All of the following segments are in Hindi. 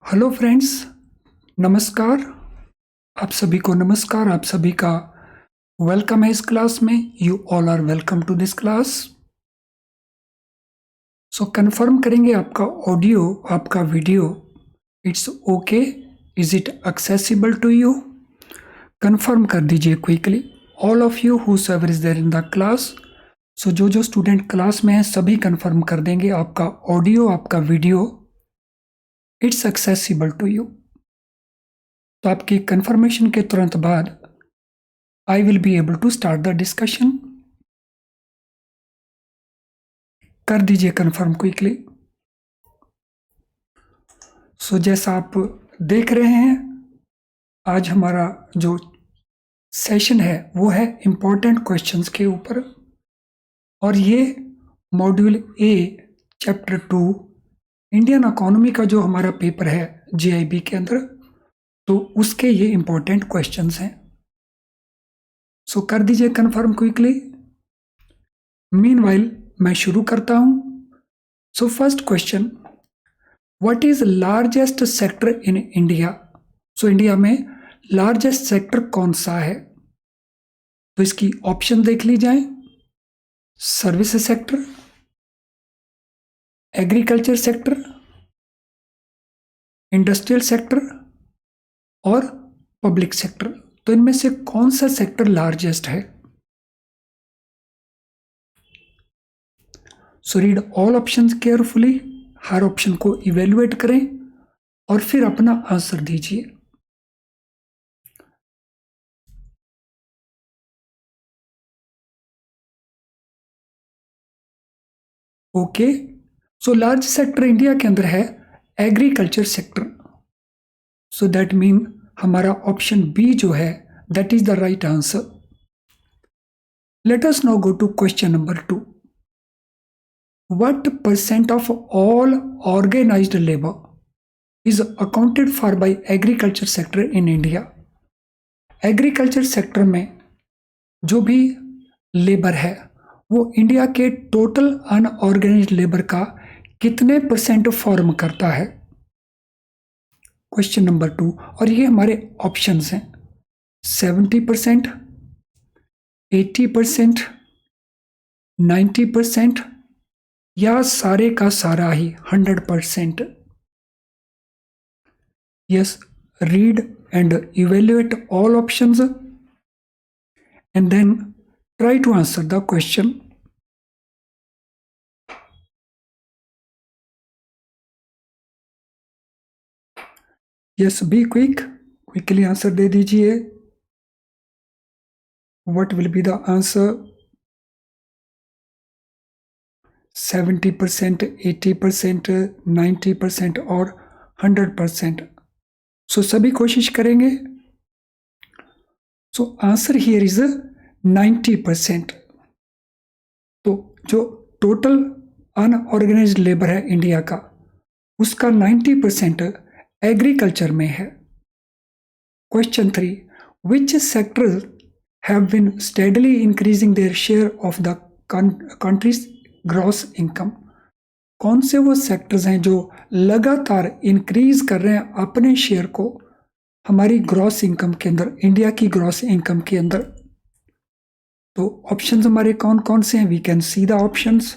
हेलो फ्रेंड्स, नमस्कार। आप सभी को नमस्कार। आप सभी का वेलकम है इस क्लास में। You all are welcome to this class. So confirm करेंगे आपका ऑडियो, आपका video it's okay, is it accessible to you? Confirm कर दीजिए quickly all of you whoever is there in the class. So जो स्टूडेंट क्लास में हैं सभी कंफर्म कर देंगे आपका ऑडियो, आपका video it's accessible to you. तो आपकी कंफर्मेशन के तुरंत बाद I will be able to start the discussion. कर दीजिए कंफर्म क्विकली। सो जैसा आप देख रहे हैं, आज हमारा जो सेशन है वो है इम्पोर्टेंट क्वेश्चंस के ऊपर, और ये module A chapter 2 Indian economy का जो हमारा पेपर है JIB के अंदर, तो उसके ये इम्पोर्टेंट क्वेश्चंस हैं। सो कर दीजिए कंफर्म क्विकली। मीनवाइल मैं शुरू करता हूं। So first question, what is largest sector in India? So India में लार्जेस्ट सेक्टर कौन सा है? तो इसकी ऑप्शन देख ली जाए। Service sector, agriculture sector, industrial sector और पब्लिक सेक्टर। तो इनमें से कौन सा सेक्टर लार्जेस्ट है? So read all options carefully. हर ऑप्शन को इवेलुएट करें और फिर अपना आंसर दीजिए। Okay, so large sector India के अंदर है agriculture sector. So that mean हमारा ऑप्शन बी जो है that is the right answer. Let us now go to question number 2। What percent of all organized labor is accounted for by agriculture sector in India? Agriculture sector में जो भी लेबर है वो इंडिया के टोटल अनऑर्गेनाइज्ड लेबर का कितने परसेंट फॉर्म करता है? क्वेश्चन नंबर 2, और ये हमारे ऑप्शंस हैं 70%, 80%, 90% या सारे का सारा ही 100%। Yes, read and evaluate all options and then try to answer the question. Yes, be quick, quickly answer दे दीजिए। What will be the answer? 70%, 80%, 90% और 100%। सो सभी कोशिश करेंगे। So answer here is 90%। तो जो टोटल अनऑर्गेनाइज्ड लेबर है इंडिया का, उसका 90% एग्रीकल्चर में है। Question 3, which sectors have been steadily increasing their share of the country's gross income? कौन से वो सेक्टर्स हैं जो लगातार इंक्रीज कर रहे हैं अपने शेयर को हमारी ग्रॉस इनकम के अंदर, इंडिया की ग्रॉस इनकम के अंदर? तो ऑप्शंस हमारे कौन कौन से हैं? We can see the options.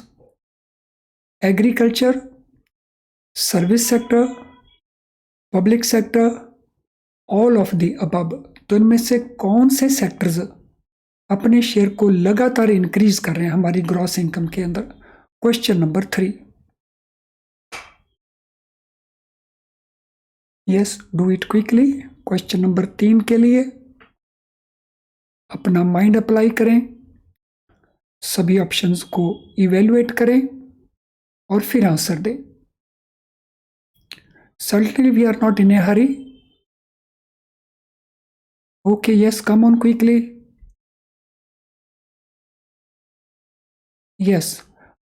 Agriculture, service sector, public sector, all of the above. तो इनमें से कौन से सेक्टर्स अपने शेयर को लगातार इंक्रीज कर रहे हैं हमारी ग्रॉस इनकम के अंदर? Question number 3। Yes, do it quickly. Question number 3 के लिए अपना माइंड अप्लाई करें, सभी ऑप्शंस को इवेलुएट करें और फिर आंसर दें। Certainly we are not in a hurry. Okay, yes, come on quickly. Yes,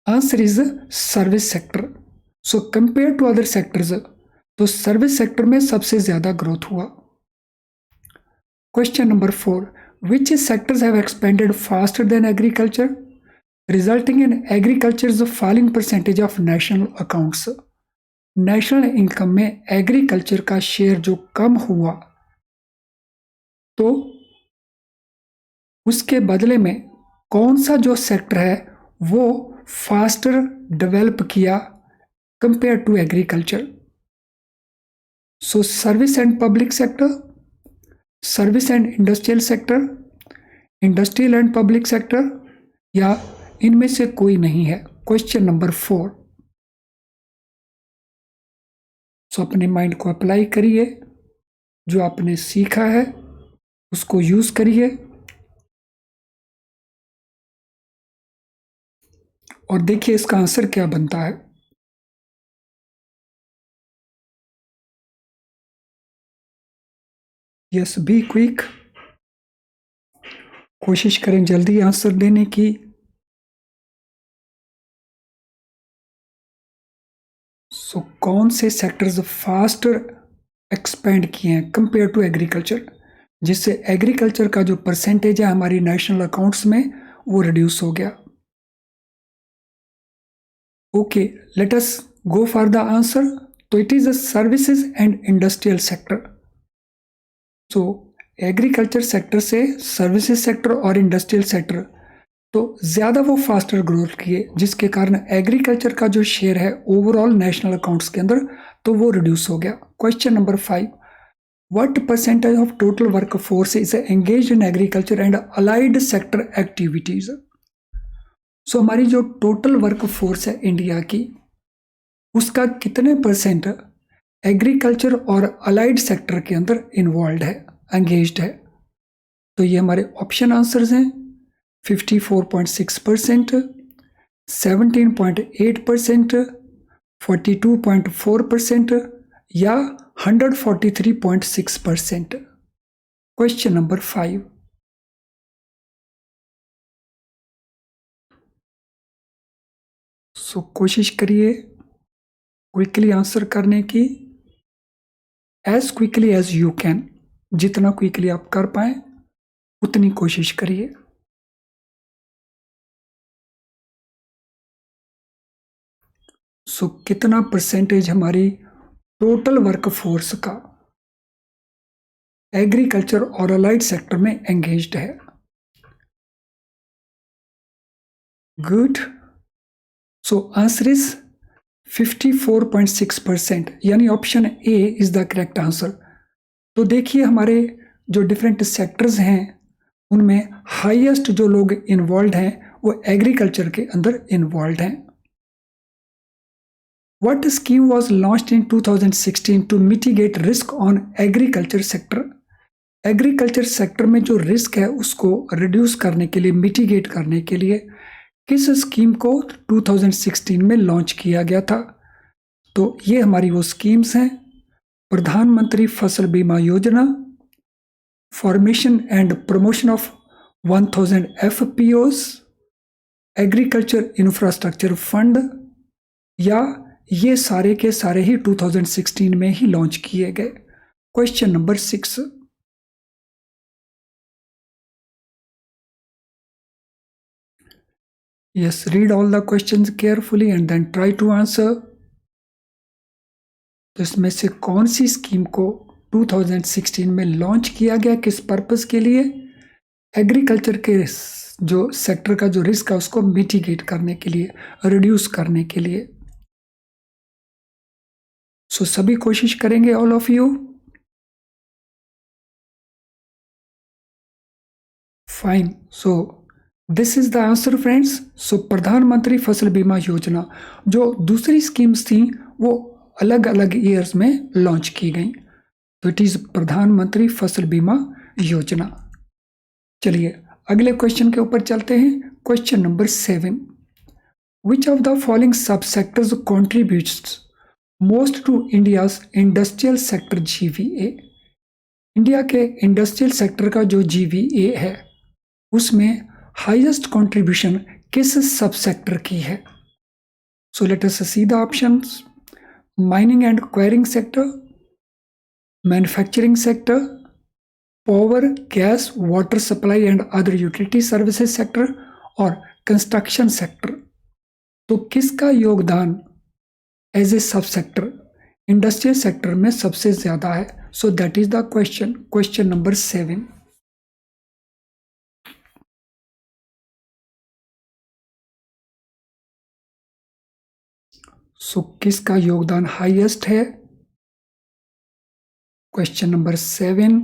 answer is service sector. So compared to other sectors, तो सर्विस सेक्टर में सबसे ज्यादा ग्रोथ हुआ। Question number 4, which sectors have expanded faster than agriculture, resulting in agriculture's falling percentage of national accounts? National income में एग्रीकल्चर का शेयर जो कम हुआ, तो उसके बदले में कौन सा जो सेक्टर है वो फास्टर डेवलप किया compare to agriculture? So service and public sector, service and industrial sector, industrial and public sector, या इनमें से कोई नहीं है? Question number 4। सो अपने माइंड को अप्लाई करिए, जो आपने सीखा है उसको यूज करिए और देखिए इसका आंसर क्या बनता है। यस, बी क्विक, कोशिश करें जल्दी आंसर देने की। सो कौन से सेक्टर्स फास्टर एक्सपेंड किए हैं कंपेयर टू एग्रीकल्चर, जिससे एग्रीकल्चर का जो परसेंटेज है हमारी नेशनल अकाउंट्स में वो रिड्यूस हो गया? Okay, let us go for the answer. तो it is a services and industrial sector. So agriculture sector से सर्विसेज सेक्टर और इंडस्ट्रियल सेक्टर तो ज़्यादा वो फास्टर ग्रोथ किए, जिसके कारण एग्रीकल्चर का जो शेयर है ओवरऑल नेशनल अकाउंट्स के अंदर तो वो रिड्यूस हो गया। Question number 5, what percentage of total work force is engaged in agriculture and allied sector activities? So हमारी जो टोटल वर्क फोर्स है इंडिया की, उसका कितने परसेंट एग्रीकल्चर और अलाइड सेक्टर के अंदर इन्वॉल्व है, एंगेज्ड है? तो ये हमारे ऑप्शन आंसर्स हैं। 54.6%, 17.8%, 42.4% या 143.6%। Question number 5। सो कोशिश करिए क्विकली आंसर करने की, as quickly as you can. जितना क्विकली आप कर पाए उतनी कोशिश करिए। सो कितना परसेंटेज हमारी टोटल वर्क फोर्स का एग्रीकल्चर और अलाइड सेक्टर में एंगेज्ड है? गुड। सो आंसर इज 54.6%, यानी option A is the correct answer. तो देखिए हमारे जो डिफरेंट सेक्टर्स हैं उनमें हाईएस्ट जो लोग इन्वॉल्व हैं वो एग्रीकल्चर के अंदर इन्वॉल्व हैं। What scheme was launched in 2016 to mitigate risk on agriculture sector? Agriculture sector में जो रिस्क है उसको रिड्यूस करने के लिए, मिटिगेट करने के लिए किस स्कीम को 2016 में लॉन्च किया गया था? तो ये हमारी वो स्कीम्स हैं: प्रधानमंत्री फसल बीमा योजना, formation and promotion of 1000 FPOs, agriculture infrastructure fund, या ये सारे के सारे ही 2016 में ही लॉन्च किए गए। Question number 6। Yes, read all the questions carefully and then try to answer. तो इसमें से कौन सी स्कीम को 2016 में लॉन्च किया गया, किस पर्पस के लिए? एग्रीकल्चर के जो सेक्टर का जो रिस्क है उसको मिटिगेट करने के लिए, रिड्यूस करने के लिए। सो सभी कोशिश करेंगे, all of you. Fine. So this is the answer friends. So Pradhan Mantri Fasal बीमा योजना, जो दूसरी स्कीम्स थी वो अलग अलग ईयर्स में लॉन्च की गई, तो इट इज प्रधानमंत्री फसल बीमा योजना। चलिए अगले क्वेश्चन के ऊपर चलते हैं। Question number 7, which of the following sub sectors contributes most to India's industrial sector GVA? India के इंडस्ट्रियल सेक्टर का जो GVA है उसमें हाईएस्ट कंट्रीब्यूशन किस सब सेक्टर की है? सो let us see the options: mining and enquiring sector, manufacturing sector, power, gas, water supply and other utility services sector, और कंस्ट्रक्शन सेक्टर। तो किसका योगदान एज ए सब सेक्टर इंडस्ट्रियल सेक्टर में सबसे ज्यादा है? So that is the question number 7। सो किसका योगदान हाईएस्ट है? Question number 7।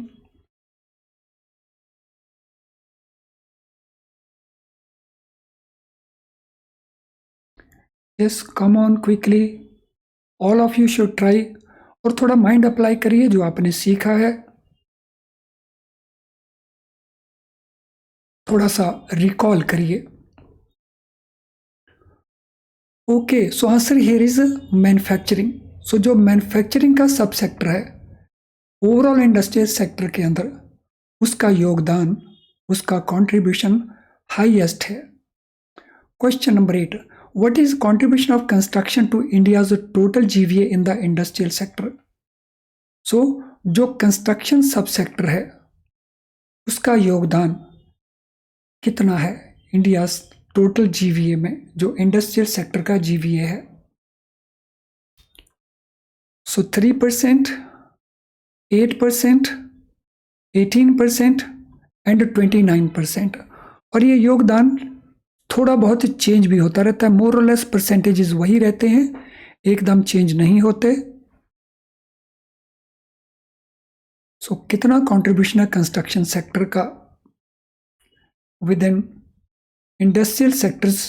Yes, come on quickly, all of you should try. और थोड़ा माइंड अप्लाई करिए जो आपने सीखा है, थोड़ा सा रिकॉल करिए। Okay, so answer here is manufacturing. So जो मैन्युफैक्चरिंग का सब सेक्टर है ओवरऑल इंडस्ट्रियल सेक्टर के अंदर, उसका योगदान, उसका कंट्रीब्यूशन हाईएस्ट है। Question number 8, what is contribution of construction to India's total GVA in the industrial sector? So जो कंस्ट्रक्शन सब सेक्टर है उसका योगदान कितना है इंडिया टोटल जीवीए में, जो इंडस्ट्रियल सेक्टर का जीवीए है? सो 3%, 8%, 18% एंड 29%। और ये योगदान थोड़ा बहुत चेंज भी होता रहता है, मोर और लेस परसेंटेजेस वही रहते हैं, एकदम चेंज नहीं होते। सो कितना कंट्रीब्यूशन है कंस्ट्रक्शन सेक्टर का with in industrial sectors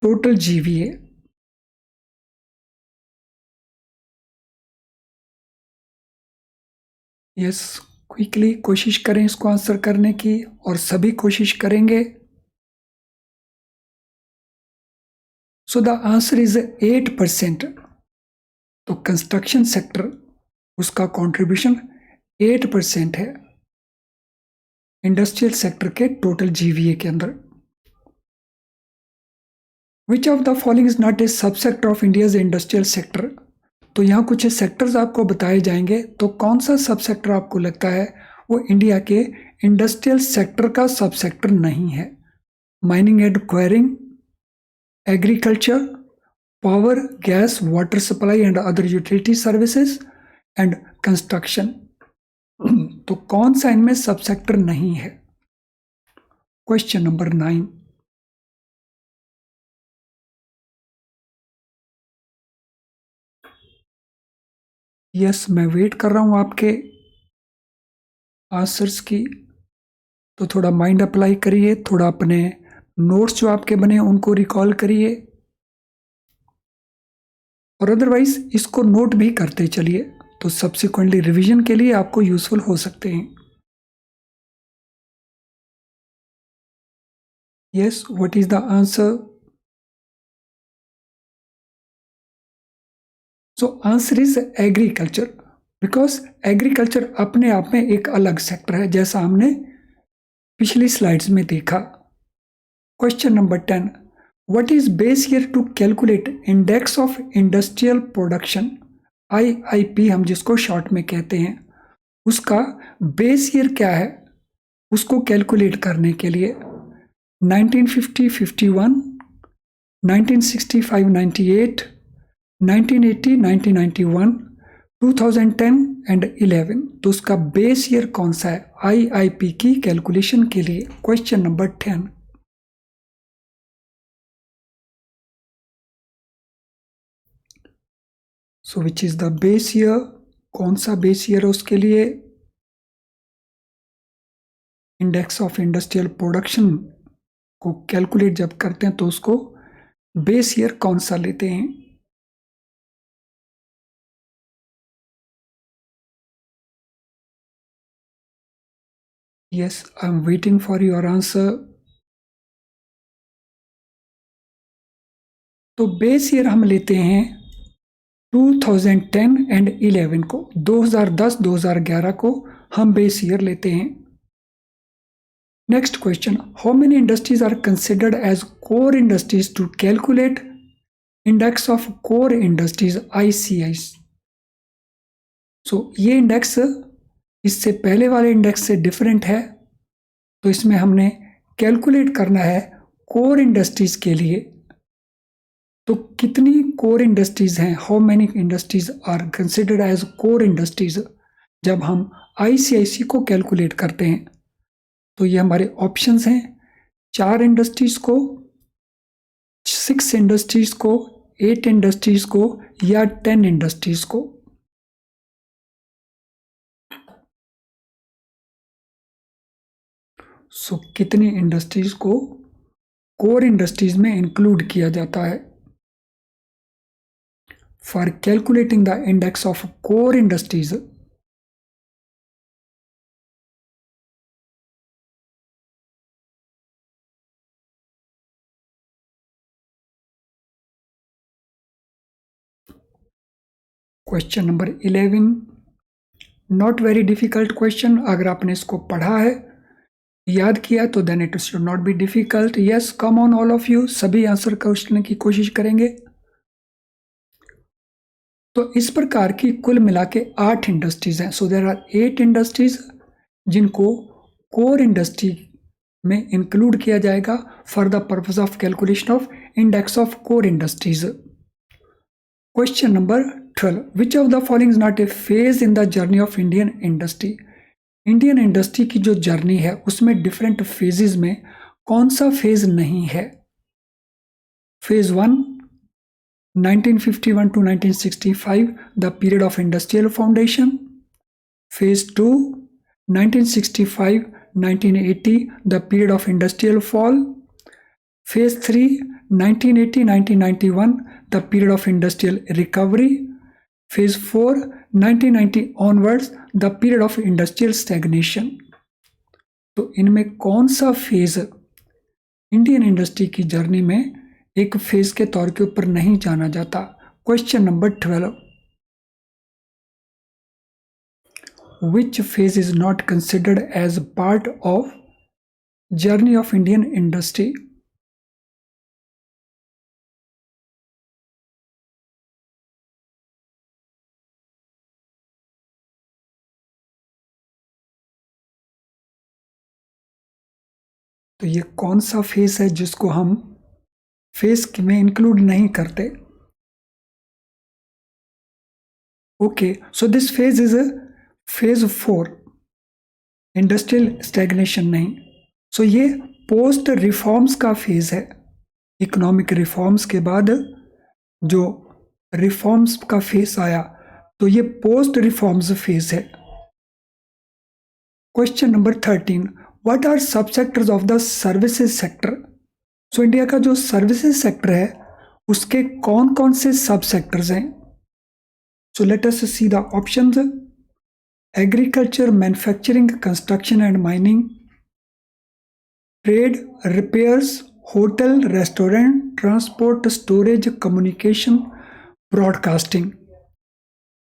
total GVA? Yes, quickly कोशिश करें इसको आंसर करने की, और सभी कोशिश करेंगे। So the answer is 8%। तो कंस्ट्रक्शन सेक्टर, उसका कंट्रीब्यूशन 8% है इंडस्ट्रियल सेक्टर के टोटल जीवीए के अंदर। Which of the following is not a subsector of India's industrial sector? तो यहाँ कुछ सेक्टर्स आपको बताए जाएंगे, तो कौन सा सब सेक्टर आपको लगता है वो इंडिया के इंडस्ट्रियल सेक्टर का सब सेक्टर नहीं है? Mining and enquiring, agriculture, power, gas, water supply and other utility services and construction. तो कौन सा इनमें सब सेक्टर नहीं है? Question number 9। यस, मैं वेट कर रहा हूं आपके आंसर्स की। तो थोड़ा माइंड अप्लाई करिए, थोड़ा अपने नोट्स जो आपके बने उनको रिकॉल करिए, और अदरवाइज इसको नोट भी करते चलिए, तो सब्सिक्वेंटली रिवीजन के लिए आपको यूजफुल हो सकते हैं। Yes, what is the answer? So answer is agriculture, because agriculture अपने आप में एक अलग सेक्टर है, जैसा हमने पिछली स्लाइड्स में देखा। Question number 10, what is base year to calculate index of industrial production? IIP हम जिसको शॉर्ट में कहते हैं, उसका बेस ईयर क्या है उसको कैलकुलेट करने के लिए? 1950, 51, 1965, 98, 1980, 1991, 2010 एंड 11। तो उसका बेस ईयर कौन सा है आईआईपी की कैलकुलेशन के लिए? Question number 10। So which is the base year? कौन सा बेस ईयर है उसके लिए? इंडेक्स ऑफ इंडस्ट्रियल प्रोडक्शन को कैलकुलेट जब करते हैं तो उसको बेस ईयर कौन सा लेते हैं? Yes, I am waiting for your answer. तो बेस ईयर हम लेते हैं 2010 एंड 11 को, 2010 2011 को हम बेस ईयर लेते हैं। Next question, how many industries are considered as core industries to calculate index of core industries ICI? So ये इंडेक्स इससे पहले वाले इंडेक्स से डिफरेंट है, तो इसमें हमने कैलकुलेट करना है कोर इंडस्ट्रीज के लिए तो कितनी कोर इंडस्ट्रीज हैं, how many industries are considered as core industries जब हम आईसीआईसी को कैलकुलेट करते हैं? तो ये हमारे ऑप्शंस हैं, 4 इंडस्ट्रीज को, 6 इंडस्ट्रीज को, 8 इंडस्ट्रीज को या 10 इंडस्ट्रीज को। सो कितनी इंडस्ट्रीज को कोर इंडस्ट्रीज में इंक्लूड किया जाता है? For calculating the index of core industries, question number 11, not very difficult question. अगर आपने इसको पढ़ा है, याद किया, तो then it should not be difficult. Yes, come on all of you, सभी आंसर करने की कोशिश करेंगे। तो इस प्रकार की कुल मिला के 8 इंडस्ट्रीज हैं। सो देयर आर 8 इंडस्ट्रीज जिनको कोर इंडस्ट्री में इंक्लूड किया जाएगा for the purpose of calculation of index of core industries. Question number 12, which of the following is not A phase in the journey of Indian industry? Indian industry की जो जर्नी है उसमें डिफरेंट फेजेस में कौन सा फेज नहीं है? Phase 1 1951 to 1965, the period of industrial foundation. Phase 2 1965 1980, the period of industrial fall. Phase 3 1980 1991, the period of industrial recovery. Phase 4 1990 onwards, the period of industrial stagnation. तो इनमें कौन सा फेज इंडियन इंडस्ट्री की जर्नी में एक फेज के तौर के ऊपर नहीं जाना जाता? Question number 12, which phase is not considered as part of journey of Indian industry? तो ये कौन सा फेज है जिसको हम फेज में इंक्लूड नहीं करते? Okay, so this phase is phase 4, industrial stagnation नहीं। सो ये पोस्ट रिफॉर्म्स का फेज है। इकोनॉमिक रिफॉर्म्स के बाद जो रिफॉर्म्स का फेज आया, तो ये पोस्ट रिफॉर्म्स फेज है। क्वेश्चन नंबर 13, व्हाट आर सब sectors of the services sector? So India का जो सर्विसेज सेक्टर है उसके कौन कौन से सब सेक्टर्स हैं? So let us see the options. Agriculture, manufacturing, construction and mining, trade, repairs, hotel, restaurant, transport, storage, communication, broadcasting,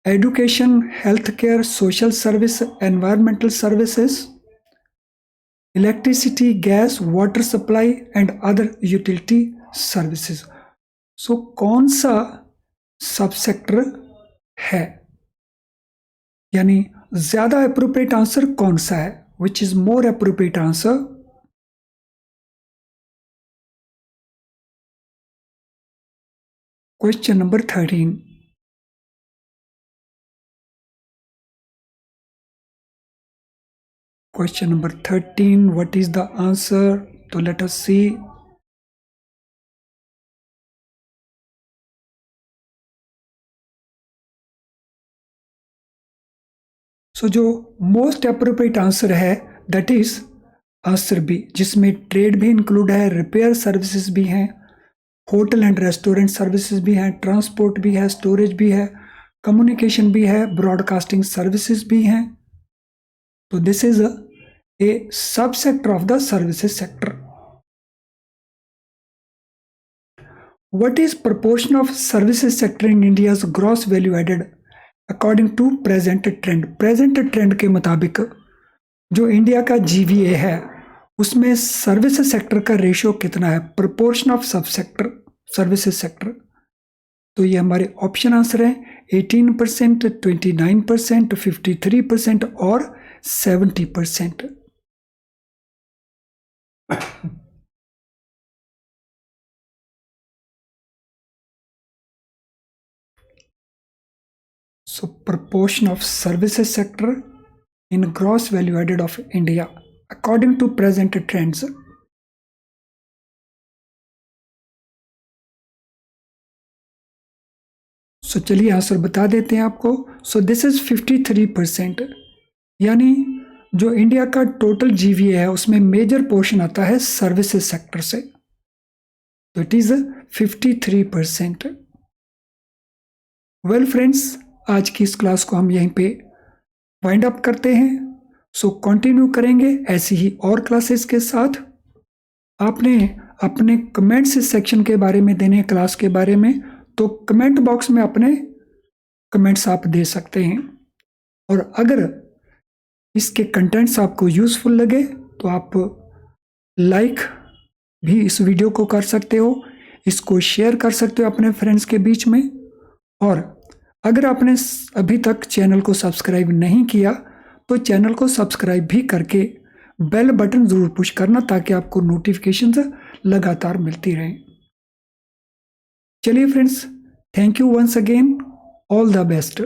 education, health care, social service, environmental services, electricity, gas, water supply and other utility services. So कौन सा सब सेक्टर है, यानी ज्यादा अप्रोप्रिएट आंसर कौन सा है? Which is more appropriate answer? Question number 13, question number 13, what is the answer? So let us see. So जो मोस्ट अप्रोप्रिएट आंसर है दैट इज आंसर बी, जिसमें ट्रेड भी इंक्लूड है, रिपेयर सर्विसेज भी हैं, होटल एंड रेस्टोरेंट सर्विसेज भी हैं, ट्रांसपोर्ट भी है, स्टोरेज भी है, कम्युनिकेशन भी है, ब्रॉडकास्टिंग सर्विसेज भी हैं। तो this is a subsector of the services sector. What is proportion of services sector in India's gross value added according to present trend? Present trend के मुताबिक जो इंडिया का GVA है उसमें सर्विसेज सेक्टर का रेशियो कितना है? प्रोपोर्शन ऑफ सब सेक्टर सर्विसेज सेक्टर। तो ये हमारे ऑप्शन आंसर है 18%, 29%, 53% और 70%। So proportion of services sector in gross value added of India according to present trends. So चलिए आंसर बता देते हैं आपको. So this is 53%. यानी जो इंडिया का टोटल जीवीए है उसमें मेजर पोर्शन आता है सर्विसेज सेक्टर से. तो इट इज 53%. वेल फ्रेंड्स, आज की इस क्लास को हम यहीं पे वाइंड अप करते हैं. सो कंटिन्यू करेंगे ऐसी ही और क्लासेस के साथ. आपने अपने कमेंट्स सेक्शन के बारे में देने क्लास के बारे में, तो कमेंट बॉक्स में अपने कमेंट्स आप दे सकते हैं. और अगर इसके कंटेंट्स आपको यूज़फुल लगे तो आप लाइक भी इस वीडियो को कर सकते हो, इसको शेयर कर सकते हो अपने फ्रेंड्स के बीच में. और अगर आपने अभी तक चैनल को सब्सक्राइब नहीं किया तो चैनल को सब्सक्राइब भी करके बेल बटन ज़रूर पुश करना ताकि आपको नोटिफिकेशंस लगातार मिलती रहें. चलिए friends, thank you once again. All the best.